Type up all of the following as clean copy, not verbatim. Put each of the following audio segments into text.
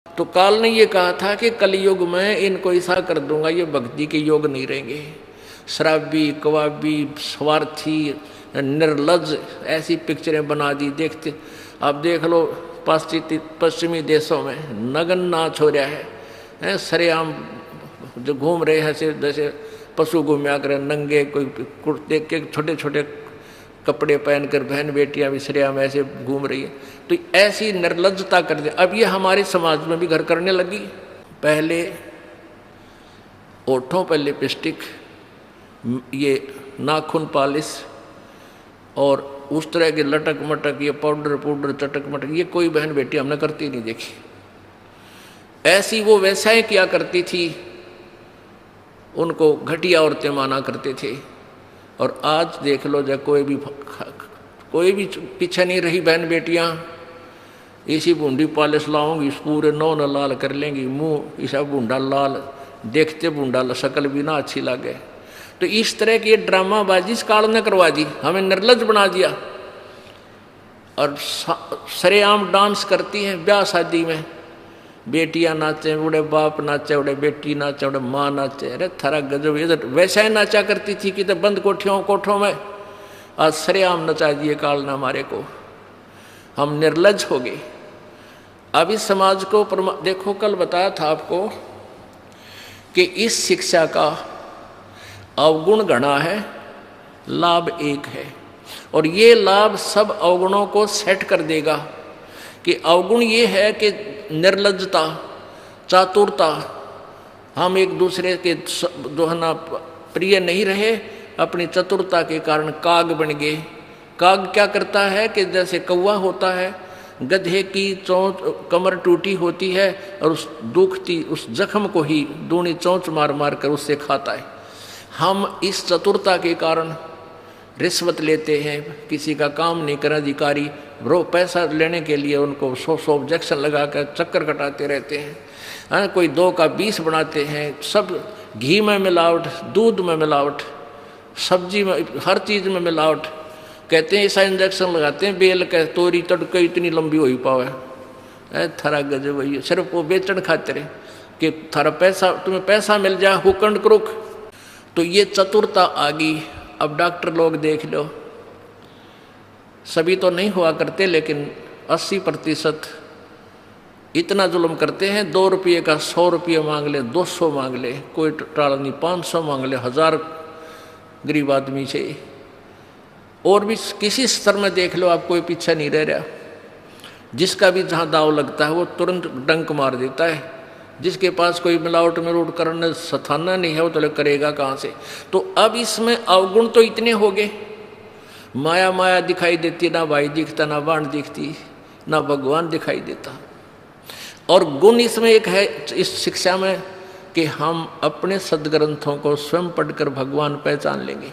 तो काल ने ये कहा था कि कलयुग में इनको ऐसा कर दूंगा, ये भक्ति के योग नहीं रहेंगे। शराबी, कवाबी, स्वार्थी, निर्लज, ऐसी पिक्चरें बना दी। देखते आप देख लो पश्चिमी देशों में नग्न नाच हो रहा है, सरेआम जो घूम रहे हैं जैसे पशु घूमया करे नंगे, कोई कुर्ते के छोटे छोटे कपड़े पहनकर बहन बेटियां भी सरेआम ऐसे घूम रही है। तो ऐसी निर्लज्जता कर दे। अब ये हमारे समाज में भी घर करने लगी। पहले ओठों पर लिपस्टिक, ये नाखून पॉलिश और उस तरह के लटक मटक, ये पाउडर चटक मटक, ये कोई बहन बेटी हमने करती नहीं देखी। ऐसी वो वैसाएं किया करती थी, उनको घटिया औरतें माना करते थे। और आज देख लो, जब कोई भी पीछे नहीं रही बहन बेटियां। इसी बूंदी पॉलिश लाऊंगी, इस पूरे नौ न लाल कर लेंगी, मुंह ऐसा बूंदा लाल, देखते बूंदा शक्ल भी ना अच्छी लगे। तो इस तरह की ड्रामाबाजी इस काल ने करवा दी, हमें निर्लज बना दिया। और सरेआम डांस करती हैं ब्याह शादी में, बेटियां नाचे, बूढ़े बाप नाचे, बूढ़े बेटी नाचे, बूढ़े माँ नाचे। अरे थारा गजब, इधर वैसा ही नाचा करती थी कि तो बंद कोठों में, आज सरेआम नचा दिए काल ने हमारे को। हम निर्लज हो गए। अब इस समाज को देखो, कल बताया था आपको कि इस शिक्षा का अवगुण घना है, लाभ एक है। और ये लाभ सब अवगुणों को सेट कर देगा। कि अवगुण ये है कि निर्लज्जता, चातुरता, हम एक दूसरे के जो है ना प्रिय नहीं रहे, अपनी चतुरता के कारण काग बन गए। काग क्या करता है कि जैसे कौवा होता है, गधे की चोंच कमर टूटी होती है और उस दुखती उस जख्म को ही दूनी चोंच मार मार कर उससे खाता है। हम इस चतुरता के कारण रिश्वत लेते हैं, किसी का काम नहीं कर अधिकारी रो पैसा लेने के लिए उनको 100 ऑब्जेक्शन लगा कर चक्कर कटाते रहते हैं। कोई 2 का 20 बनाते हैं। सब घी में मिलावट, दूध में मिलावट, सब्जी में, हर चीज़ में मिलावट। कहते हैं ऐसा इंजेक्शन लगाते हैं बेल के तोरी तड़के इतनी लंबी हो ही पावे। थारा गजब वही, सिर्फ वो बेचन खातिर कि थारा पैसा, तुम्हें पैसा मिल जाए, हुकंड क्रुक। तो ये चतुरता आ गई। अब डॉक्टर लोग देख लो, सभी तो नहीं हुआ करते लेकिन 80% इतना जुल्म करते हैं। 2 रुपये का 100 रुपये मांग ले, 200 मांग ले, कोई टाल नहीं, 500 मांग ले, 1000 गरीब आदमी से। और भी किसी स्तर में देख लो आप, कोई पीछे नहीं रह रहा। जिसका भी जहाँ दाव लगता है वो तुरंत डंक मार देता है। जिसके पास कोई मिलावट में रूट करने सथाना नहीं है वो तो करेगा कहाँ से। तो अब इसमें अवगुण तो इतने हो गए, माया माया दिखाई देती, ना भाई दिखता, ना बाण दिखती, ना भगवान दिखाई देता। और गुण इसमें एक है इस शिक्षा में कि हम अपने सदग्रंथों को स्वयं पढ़कर भगवान पहचान लेंगे।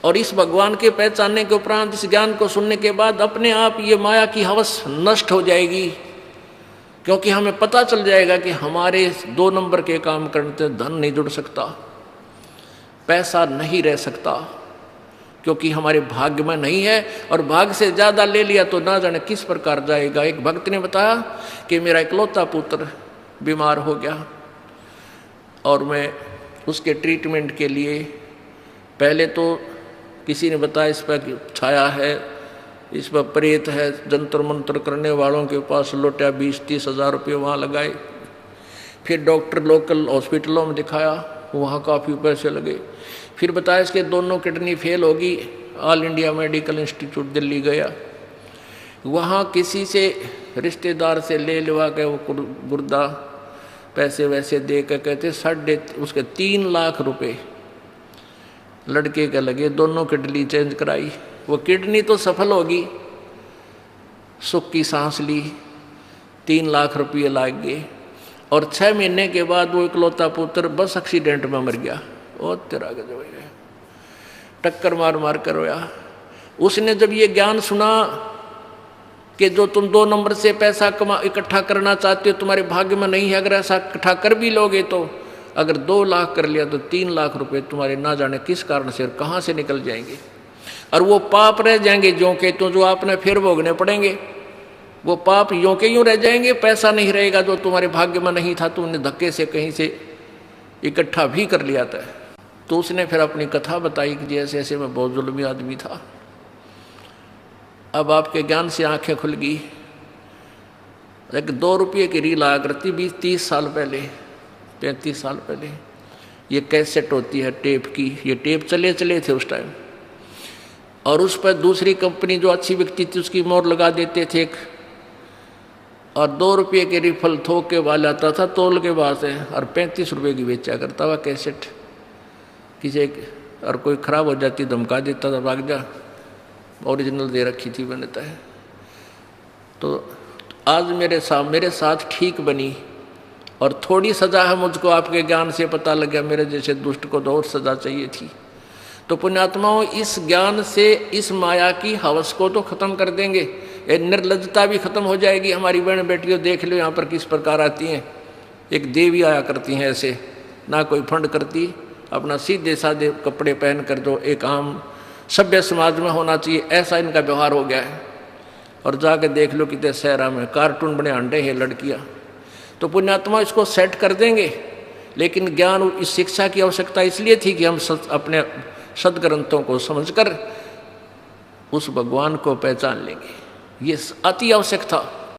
और इस भगवान के पहचानने के उपरांत, इस ज्ञान को सुनने के बाद अपने आप ये माया की हवस नष्ट हो जाएगी। क्योंकि हमें पता चल जाएगा कि हमारे 2 नंबर के काम करने से धन नहीं जुड़ सकता, पैसा नहीं रह सकता, क्योंकि हमारे भाग्य में नहीं है। और भाग्य से ज़्यादा ले लिया तो ना जाने किस प्रकार जाएगा। एक भक्त ने बताया कि मेरा इकलौता पुत्र बीमार हो गया और मैं उसके ट्रीटमेंट के लिए, पहले तो किसी ने बताया इस पर छाया है, इस पर प्रेत है, जंतर मंत्र करने वालों के पास लौटा 20-30 हज़ार रुपये वहाँ लगाए। फिर डॉक्टर लोकल हॉस्पिटलों में दिखाया, वहाँ काफ़ी पैसे लगे। फिर बताया इसके दोनों किडनी फेल होगी। All India medical institute Delhi गया, वहाँ किसी से रिश्तेदार से ले लिवा के वो गुर्दा पैसे वैसे दे के कहते उसके 3 लाख रुपए लड़के के लगे। दोनों किडनी चेंज कराई, वो किडनी तो सफल होगी, सुख की सांस ली, 3 लाख रुपये लाग गए। और 6 महीने के बाद वो इकलौता पुत्र बस एक्सीडेंट में मर गया। और तेरा गजब है, टक्कर मार मार कर रोया। उसने जब ये ज्ञान सुना कि जो तुम 2 नंबर से पैसा इकट्ठा करना चाहते हो तुम्हारे भाग्य में नहीं है, अगर ऐसा इकट्ठा कर भी लोगे तो अगर 2 लाख कर लिया तो 3 लाख रुपए तुम्हारे ना जाने किस कारण से और कहाँ से निकल जाएंगे। और वो पाप रह जाएंगे जो के तो, जो आपने फिर भोगने पड़ेंगे। वो पाप यों के यूं रह जाएंगे, पैसा नहीं रहेगा जो तुम्हारे भाग्य में नहीं था, तुमने धक्के से कहीं से इकट्ठा भी कर लिया था। तो उसने फिर अपनी कथा बताई कि ऐसे ऐसे मैं बहुत जुल्मी आदमी था। अब आपके ज्ञान से आंखें खुल गई। एक 2 रुपये की रील आया करती 20-30 साल पहले, 35 साल पहले। ये कैसेट होती है टेप की, ये टेप चले थे उस टाइम, और उस पर दूसरी कंपनी जो अच्छी बिकती थी उसकी मोहर लगा देते थे एक, और 2 रुपये के रिफल थोक के वाला आता था तोल के बाद से, और 35 रुपये की बेचा करता हुआ कैसेट। किसी और कोई ख़राब हो जाती धमका देता था, भाग जा, ओरिजिनल दे रखी थी बनता है। तो आज मेरे साथ ठीक बनी, और थोड़ी सज़ा है मुझको आपके ज्ञान से पता लग गया, मेरे जैसे दुष्ट को तो और सज़ा चाहिए थी। तो पुण्यात्माओं, इस ज्ञान से इस माया की हवस को तो ख़त्म कर देंगे, ये निर्लज्जता भी ख़त्म हो जाएगी। हमारी बहन बेटियों देख लो यहाँ पर किस प्रकार आती हैं, एक देवी आया करती हैं ऐसे, ना कोई फंड करती, अपना सीधे साधे कपड़े पहन कर जो एक आम सभ्य समाज में होना चाहिए ऐसा इनका व्यवहार हो गया है। और जाके देख लो कितने शहरा में कार्टून बने अंडे हैं लड़कियाँ। तो पुण्यात्मा इसको सेट कर देंगे, लेकिन ज्ञान इस शिक्षा की आवश्यकता इसलिए थी कि हम अपने सदग्रंथों को समझकर उस भगवान को पहचान लेंगे, ये अति आवश्यक था।